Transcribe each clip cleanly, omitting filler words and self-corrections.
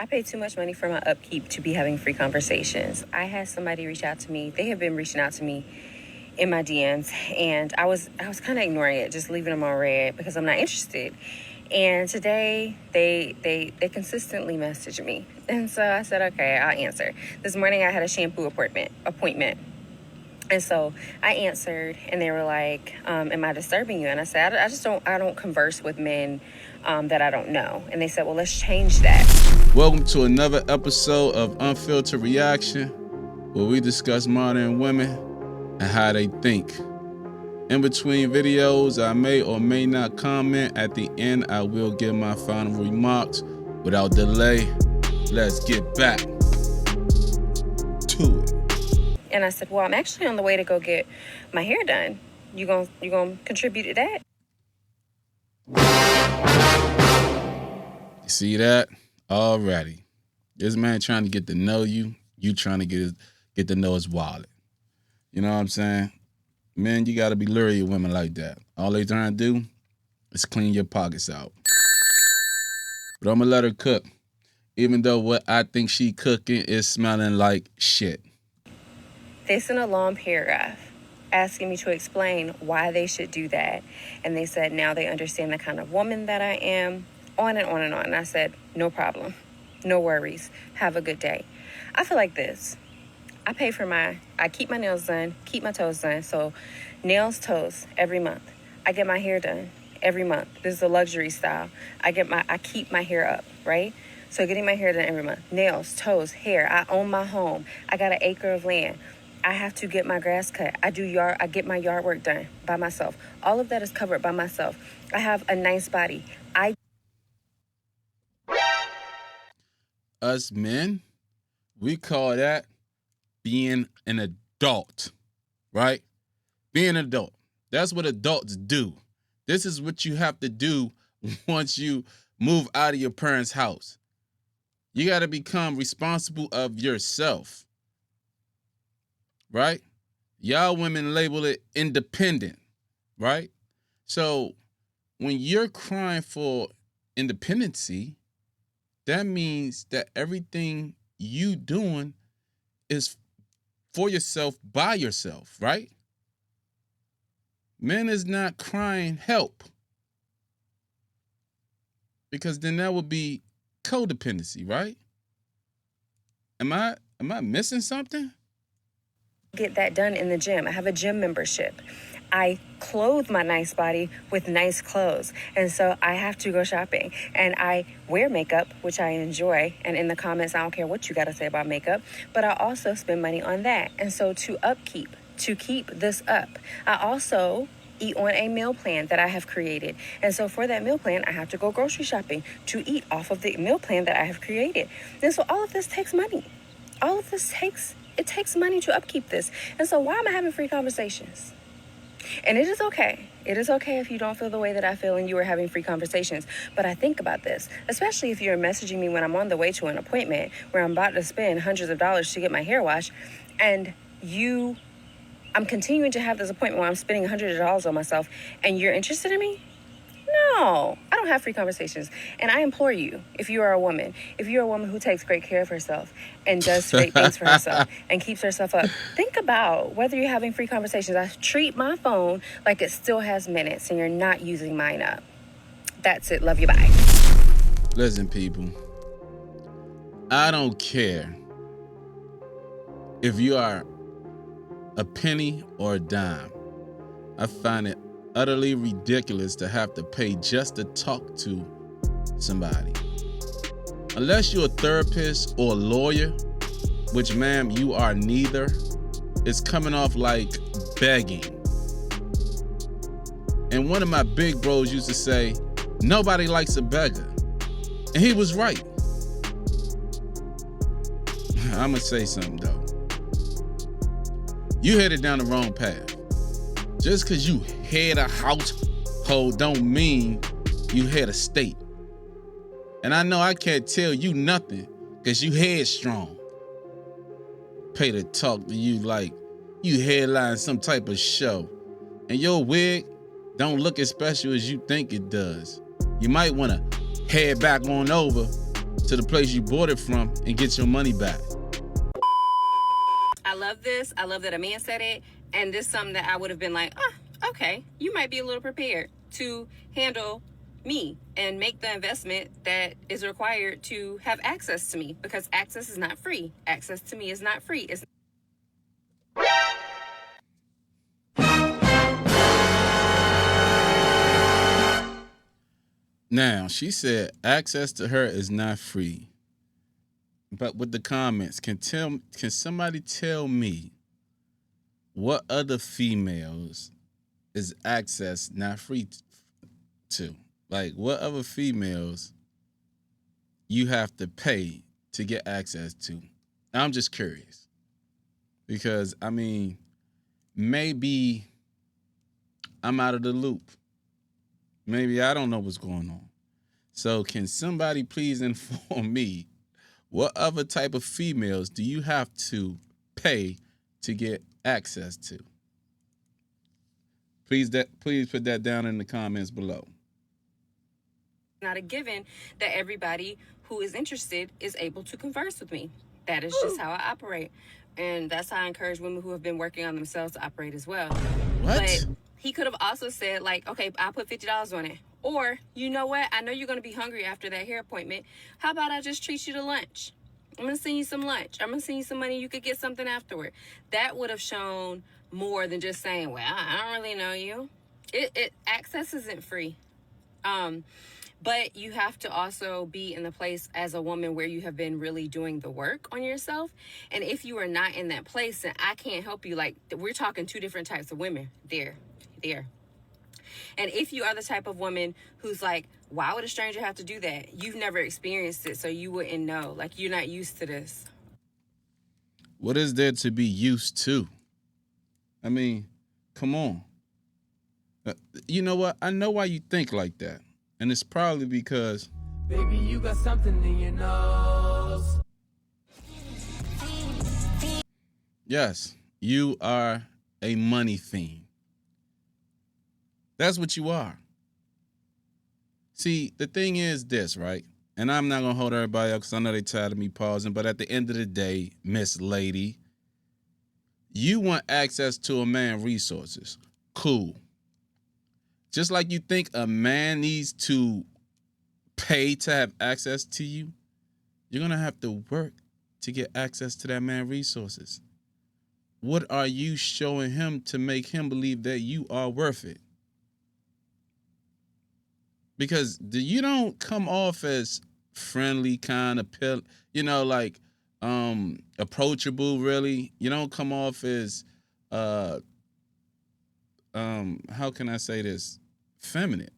I pay too much money for my upkeep to be having free conversations. I had somebody reach out to me. They have been reaching out to me in my DMs, and I was kind of ignoring it, just leaving them on red because I'm not interested. And today they consistently message me, and so I said, okay, I'll answer. This morning I had a shampoo appointment, and so I answered, and they were like, am I disturbing you? And I said, I don't converse with men that I don't know. And they said, well, let's change that. Welcome to another episode of Unfiltered Reaction, where we discuss modern women and how they think. In between videos, I may or may not comment. At the end, I will give my final remarks. Without delay, let's get back to it. And I said, well, I'm actually on the way to go get my hair done. You gonna contribute to that? You see that? Already. This man trying to get to know you. You trying to get to know his wallet. You know what I'm saying? Men, you got to be leery of women like that. All they trying to do is clean your pockets out. But I'm going to let her cook, even though what I think she cooking is smelling like shit. They sent a long paragraph asking me to explain why they should do that. And they said now they understand the kind of woman that I am, on and on and on. And I said, no problem. No worries. Have a good day. I feel like this. I keep my nails done, keep my toes done. So nails, toes, every month. I get my hair done every month. This is a luxury style. I keep my hair up, right? So getting my hair done every month. Nails, toes, hair. I own my home. I got an acre of land. I have to get my grass cut. I get my yard work done by myself. All of that is covered by myself. I have a nice body. Us men, we call that being an adult, right? Being an adult. That's what adults do. This is what you have to do once you move out of your parents' house. You got to become responsible of yourself, right? Y'all women label it independent, right? So when you're crying for independency, that means that everything you doing is for yourself, by yourself, right? Men is not crying help, because then that would be codependency, right? Am I missing something? Get that done in the gym. I have a gym membership. I clothe my nice body with nice clothes. And so I have to go shopping. And I wear makeup, which I enjoy. And in the comments, I don't care what you got to say about makeup. But I also spend money on that. And so to keep this up, I also eat on a meal plan that I have created. And so for that meal plan, I have to go grocery shopping to eat off of the meal plan that I have created. And so all of this takes money. It takes money to upkeep this. And so why am I having free conversations? And it is okay. It is okay if you don't feel the way that I feel and you are having free conversations. But I think about this, especially if you're messaging me when I'm on the way to an appointment where I'm about to spend hundreds of dollars to get my hair washed, and I'm continuing to have this appointment where I'm spending hundreds of dollars on myself, and you're interested in me? No, I don't have free conversations. And I implore you, if you are a woman who takes great care of herself and does great things for herself and keeps herself up, think about whether you're having free conversations. I treat my phone like it still has minutes and you're not using mine up. That's it. Love you. Bye. Listen, people, I don't care if you are a penny or a dime. I find it utterly ridiculous to have to pay just to talk to somebody. Unless you're a therapist or a lawyer, which, ma'am, you are neither, it's coming off like begging. And one of my big bros used to say, nobody likes a beggar. And he was right. I'm gonna say something though. You headed down the wrong path. Just because you head a household don't mean you head a state. And I know I can't tell you nothing because you headstrong. Pay to talk to you like you headline some type of show. And your wig don't look as special as you think it does. You might want to head back on over to the place you bought it from and get your money back. I love this. I love that a man said it. And this is something that I would have been like, okay, you might be a little prepared to handle me and make the investment that is required to have access to me, because access is not free. Access to me is not free. It's Now, she said access to her is not free. But with the comments, can somebody tell me what other females is access not free to? Like, what other females you have to pay to get access to? I'm just curious. Because, I mean, maybe I'm out of the loop. Maybe I don't know what's going on. So, can somebody please inform me what other type of females do you have to pay to get access to? Please put that down in the comments below. not a given that everybody who is interested is able to converse with me. That is just how I operate. And that's how I encourage women who have been working on themselves to operate as well. What? But he could have also said, like, okay, I'll put $50 on it. Or, you know what? I know you're going to be hungry after that hair appointment. How about I just treat you to lunch? I'm going to send you some lunch. I'm going to send you some money. You could get something afterward. That would have shown more than just saying, well, I don't really know you. Access isn't free. But you have to also be in the place as a woman where you have been really doing the work on yourself. And if you are not in that place, then I can't help you. Like, we're talking two different types of women there. And if you are the type of woman who's like, why would a stranger have to do that? You've never experienced it, so you wouldn't know. Like, you're not used to this. What is there to be used to? I mean, come on. You know what? I know why you think like that. And it's probably because, baby, you got something in your nose. Yes, you are a money fiend. That's what you are. See, the thing is this, right? And I'm not going to hold everybody up because I know they're tired of me pausing. But at the end of the day, Miss Lady, you want access to a man's resources. Cool. Just like you think a man needs to pay to have access to you, you're going to have to work to get access to that man's resources. What are you showing him to make him believe that you are worth it? Because you don't come off as friendly, kind of, like approachable, really. You don't come off as, how can I say this? Feminine.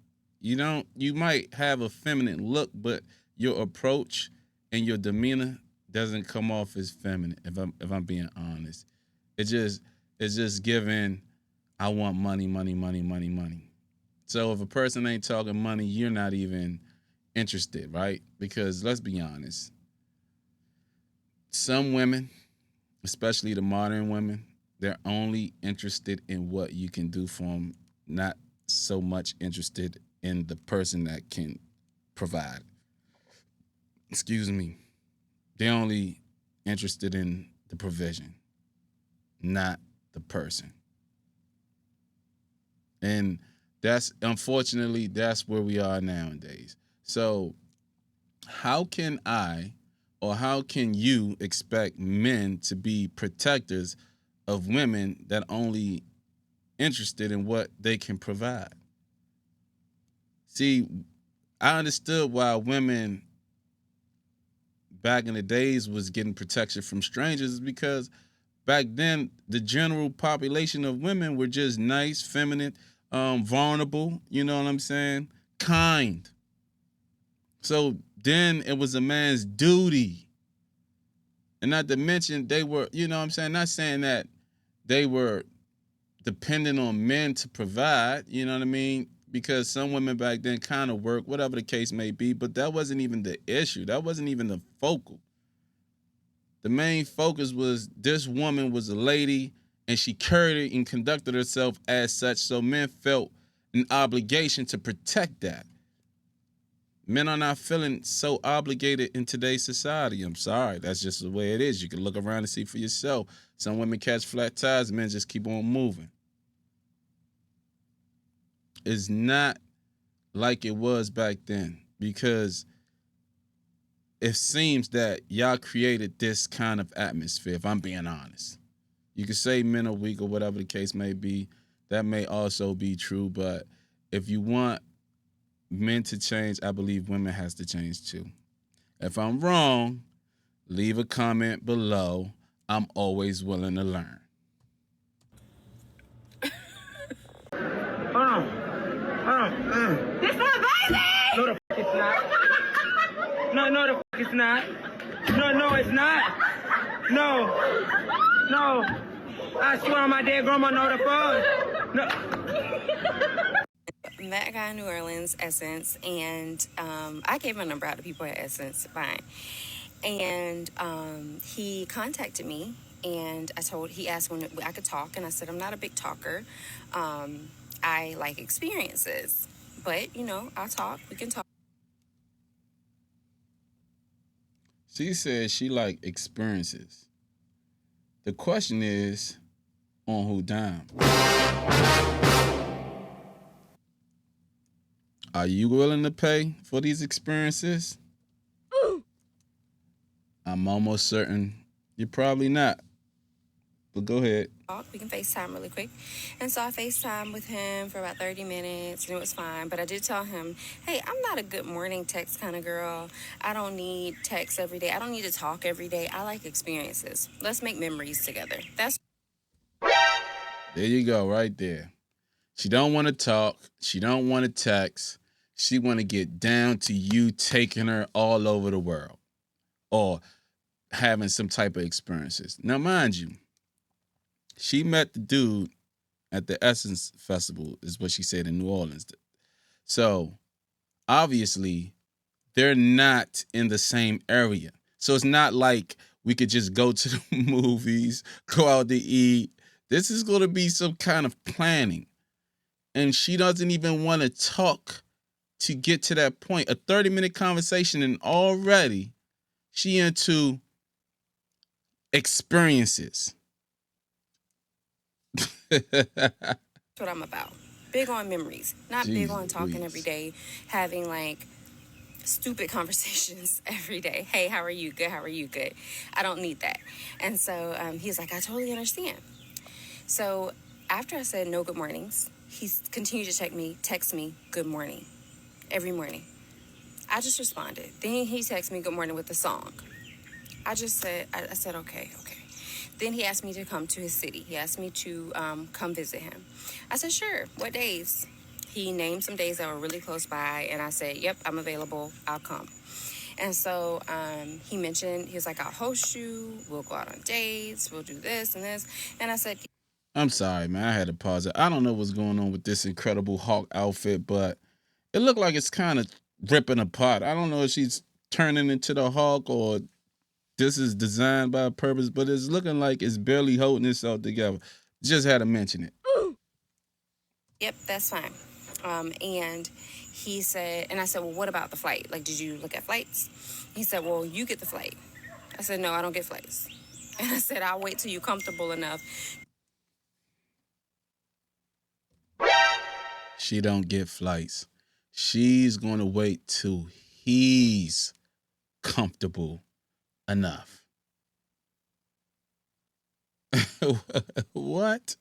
You might have a feminine look, but your approach and your demeanor doesn't come off as feminine, if I'm being honest. It's just giving, I want money, money, money, money, money. So if a person ain't talking money, you're not even interested, right? Because let's be honest. Some women, especially the modern women, they're only interested in what you can do for them, not so much interested in the person that can provide. Excuse me. They're only interested in the provision, not the person. And unfortunately, that's where we are nowadays. So how can you expect men to be protectors of women that only interested in what they can provide? See, I understood why women back in the days was getting protection from strangers, because back then the general population of women were just nice, feminine, vulnerable, you know what I'm saying? Kind. So then it was a man's duty. And not to mention they were, you know what I'm saying? Not saying that they were dependent on men to provide, you know what I mean? Because some women back then kind of work, whatever the case may be, but that wasn't even the issue. That wasn't even the focal. The main focus was this woman was a lady and she carried and conducted herself as such, so men felt an obligation to protect that. Men are not feeling so obligated in today's society. I'm sorry. That's just the way it is. You can look around and see for yourself. Some women catch flat tires, men just keep on moving. It's not like it was back then because it seems that y'all created this kind of atmosphere, if I'm being honest. You could say men are weak or whatever the case may be. That may also be true, but if you want men to change, I believe women has to change too. If I'm wrong, leave a comment below. I'm always willing to learn. Hold on. This my baby! No, the fuck it's not. No, the fuck it's not. No, it's not. No. I swear on my dead grandma, no, the fuck. No. Met a guy in New Orleans, Essence, and I gave my number out to people at Essence, fine. And he contacted me, and he asked when I could talk, and I said I'm not a big talker. I like experiences, but I'll talk. We can talk. She says she like experiences. The question is, on who dime? Are you willing to pay for these experiences? I'm almost certain you're probably not. But go ahead. We can FaceTime really quick. And so I FaceTime with him for about 30 minutes, and it was fine. But I did tell him, hey, I'm not a good morning text kind of girl. I don't need text every day. I don't need to talk every day. I like experiences. Let's make memories together. There you go, right there. She don't want to talk. She don't want to text. She want to get down to you taking her all over the world or having some type of experiences. Now, mind you, she met the dude at the Essence Festival, is what she said, in New Orleans. So, obviously, they're not in the same area. So it's not like we could just go to the movies, go out to eat. This is going to be some kind of planning. And she doesn't even want to talk to get to that point. A 30-minute conversation, and already she into experiences. That's what I'm about. Big on memories. Not Jesus, big on talking please. every day, having like stupid conversations every day. Hey, how are you? Good. How are you? Good. I don't need that. And so he's like, I totally understand. So after I said no good mornings, he continued to text me good morning every morning. I just responded. Then he texted me good morning with a song. I said, okay. Then he asked me to come to his city. He asked me to come visit him. I said, sure. What days? He named some days that were really close by, and I said, yep, I'm available. I'll come. And so he was like, I'll host you. We'll go out on dates. We'll do this and this. And I said, I'm sorry, man. I had to pause it. I don't know what's going on with this Incredible Hulk outfit, but it looked like it's kind of ripping apart. I don't know if she's turning into the Hulk or this is designed by purpose, but it's looking like it's barely holding itself together. Just had to mention it. yep, that's fine. And he said, and I said, well, what about the flight? Like, did you look at flights? He said, well, you get the flight. I said, no, I don't get flights. And I said, I'll wait till you're comfortable enough. She don't get flights. She's going to wait till he's comfortable enough. What?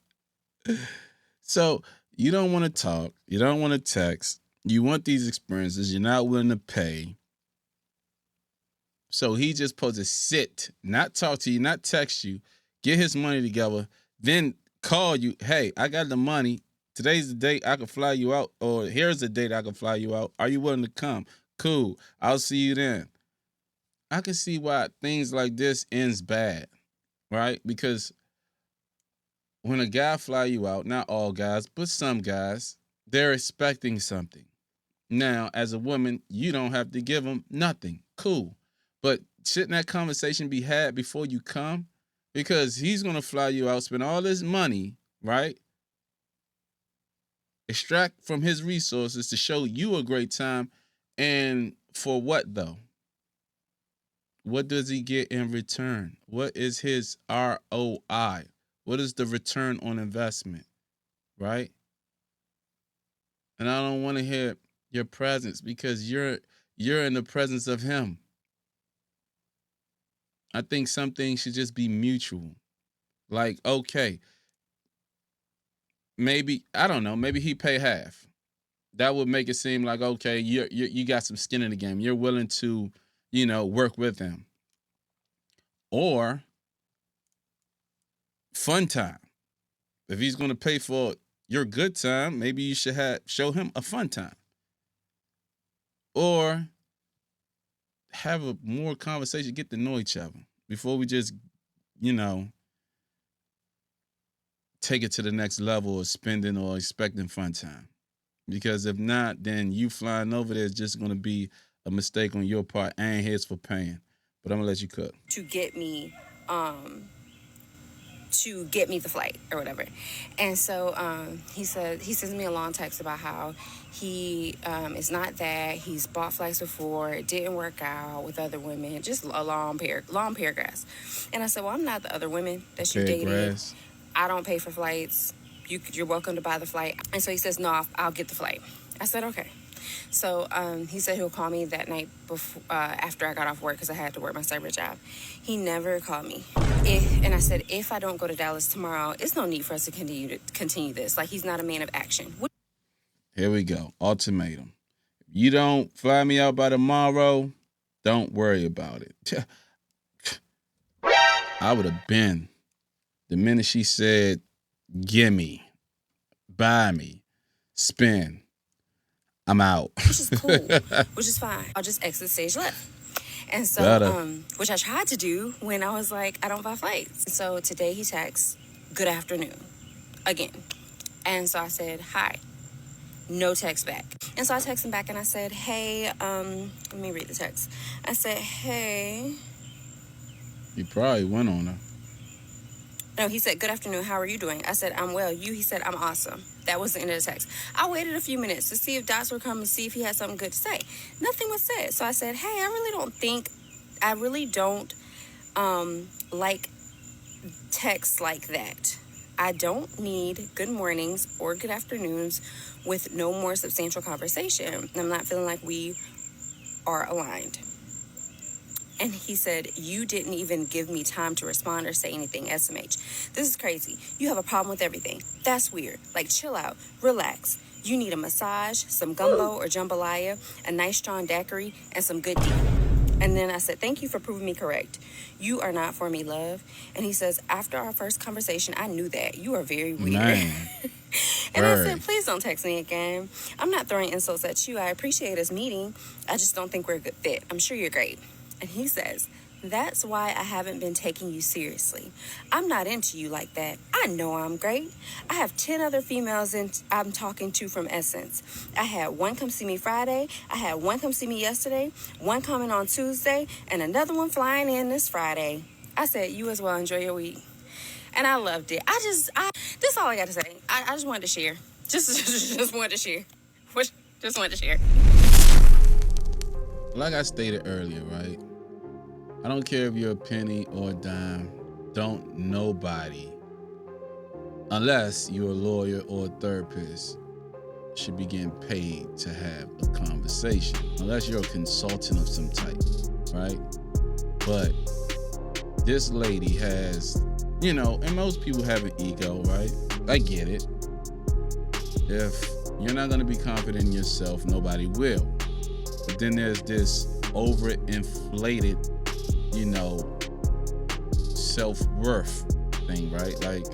So you don't want to talk. You don't want to text. You want these experiences. You're not willing to pay. So he just supposed to sit, not talk to you, not text you, get his money together, then call you. Hey, I got the money. Today's the date I can fly you out, or here's the date I can fly you out. Are you willing to come? Cool. I'll see you then. I can see why things like this ends bad, right? Because when a guy fly you out, not all guys, but some guys, they're expecting something. Now, as a woman, you don't have to give them nothing. Cool. But shouldn't that conversation be had before you come? Because he's going to fly you out, spend all this money, right? Extract from his resources to show you a great time. And for what though? What does he get in return? What is his ROI? What is the return on investment? Right? And I don't want to hear your presence because you're in the presence of him. I think some things should just be mutual. Like, okay, maybe, I don't know, maybe he pay half. That would make it seem like, okay, you got some skin in the game. You're willing to, work with him. Or fun time. If he's going to pay for your good time, maybe you should show him a fun time. Or have a more conversation, get to know each other before we just, take it to the next level of spending or expecting fun time. Because if not, then you flying over there is just going to be a mistake on your part. I ain't here for paying, but I'm gonna let you cook. To get me the flight or whatever. And so he sends me a long text about how he is not that. He's bought flights before. It didn't work out with other women. Just a long paragraphs. And I said, well, I'm not the other women that you dated. I don't pay for flights. You're welcome to buy the flight. And so he says, no, I'll get the flight. I said, okay. So he said he'll call me that night before, after I got off work because I had to work my cyber job. He never called me. And I said, if I don't go to Dallas tomorrow, it's no need for us to continue this. Like, he's not a man of action. Here we go. Ultimatum. If you don't fly me out by tomorrow, don't worry about it. I would have been. The minute she said, gimme, buy me, spend, I'm out. Which is cool, which is fine. I'll just exit stage left. And so, which I tried to do when I was like, I don't buy flights. So today he texts, good afternoon, again. And so I said, hi. No text back. And so I texted him back and I said, hey, let me read the text. I said, hey. You probably went on her. No, he said, good afternoon, how are you doing? I said, I'm well. He said, I'm awesome. That was the end of the text. I waited a few minutes to see if dots would come and see if he had something good to say. Nothing was said. So I said, hey, I really don't like texts like that. I don't need good mornings or good afternoons with no more substantial conversation. I'm not feeling like we are aligned. And he said, you didn't even give me time to respond or say anything, SMH. This is crazy. You have a problem with everything. That's weird. Like, chill out. Relax. You need a massage, some gumbo or jambalaya, a nice strong daiquiri, and some good tea. And then I said, thank you for proving me correct. You are not for me, love. And he says, after our first conversation, I knew that. You are very weird. And I said, please don't text me again. I'm not throwing insults at you. I appreciate us meeting. I just don't think we're a good fit. I'm sure you're great. And he says, that's why I haven't been taking you seriously. I'm not into you like that. I know I'm great. I have 10 other females I'm talking to from Essence. I had one come see me Friday. I had one come see me yesterday. One coming on Tuesday. And another one flying in this Friday. I said, you as well. Enjoy your week. And I loved it. This is all I got to say. I just wanted to share. Just wanted to share. Just wanted to share. Like I stated earlier, right? I don't care if you're a penny or a dime. Don't nobody, unless you're a lawyer or a therapist, should be getting paid to have a conversation. Unless you're a consultant of some type, right? But this lady has, and most people have an ego, right? I get it. If you're not going to be confident in yourself, nobody will. But then there's this overinflated, self-worth thing, right? Like,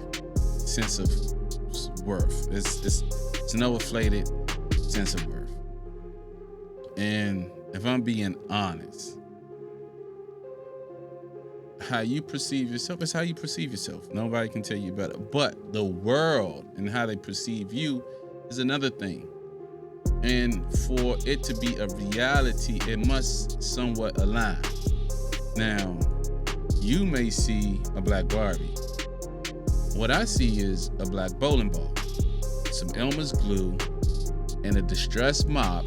sense of worth. It's an overinflated sense of worth. And if I'm being honest, how you perceive yourself is how you perceive yourself. Nobody can tell you better. But the world and how they perceive you is another thing. And for it to be a reality, it must somewhat align. Now, you may see a black Barbie. What I see is a black bowling ball, some Elmer's glue, and a distressed mop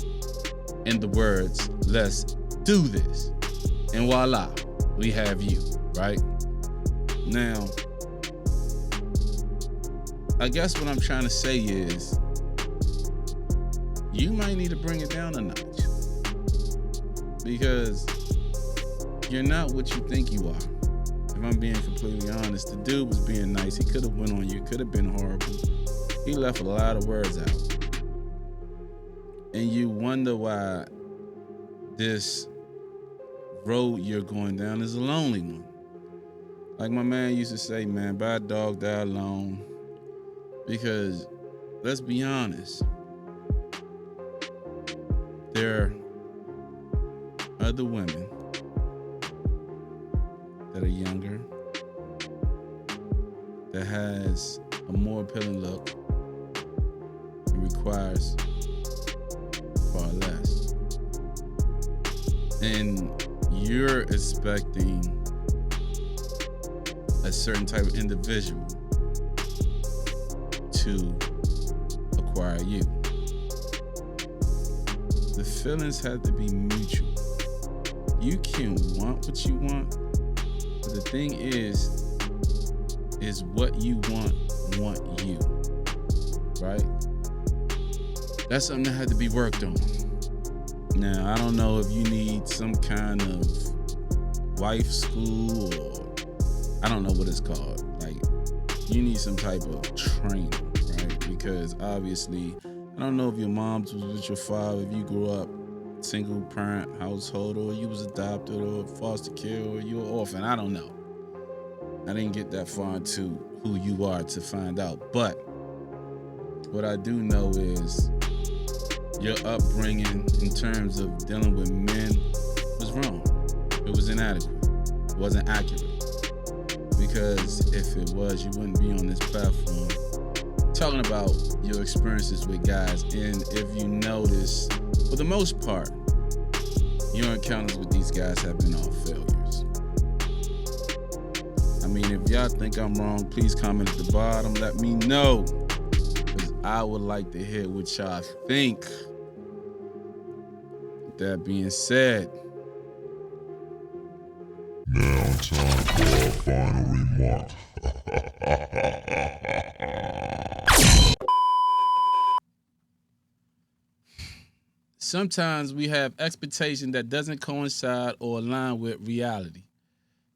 in the words, let's do this. And voila, we have you, right? Now, I guess what I'm trying to say is you might need to bring it down a notch because you're not what you think you are. If I'm being completely honest, the dude was being nice. He could have went on you, could have been horrible. He left a lot of words out. And you wonder why this road you're going down is a lonely one. Like my man used to say, man, buy a dog, die alone. Because let's be honest, there are other women that are younger, that has a more appealing look and requires far less. And you're expecting a certain type of individual to acquire you. The feelings have to be mutual. You can want what you want, but the thing is what you want you, right? That's something that had to be worked on. Now, I don't know if you need some kind of wife school or I don't know what it's called. Like, you need some type of training, right? Because obviously, I don't know if your mom was with your father, if you grew up single parent household, or you was adopted or foster care, or you were orphan. I don't know. I didn't get that far into who you are to find out. But what I do know is your upbringing in terms of dealing with men was wrong. It was inadequate. It wasn't accurate. Because if it was, you wouldn't be on this platform talking about your experiences with guys. And if you notice, for the most part, your encounters with these guys have been all failures. I mean, if y'all think I'm wrong, please comment at the bottom. Let me know. Because I would like to hear what y'all think. With that being said, now time for our final remark. sometimes we have expectation that doesn't coincide or align with reality.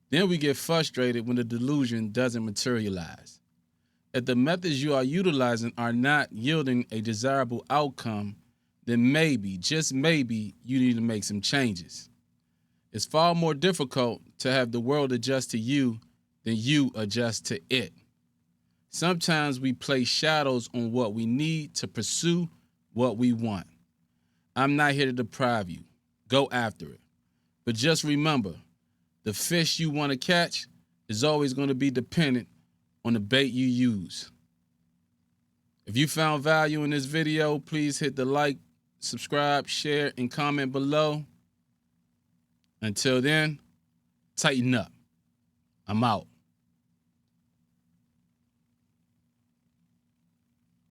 Then we get frustrated when the delusion doesn't materialize. If the methods you are utilizing are not yielding a desirable outcome, then maybe, just maybe, you need to make some changes. It's far more difficult to have the world adjust to you than you adjust to it. Sometimes we place shadows on what we need to pursue what we want. I'm not here to deprive you. Go after it. But just remember, the fish you want to catch is always going to be dependent on the bait you use. If you found value in this video, please hit the like, subscribe, share, and comment below. Until then, tighten up. I'm out.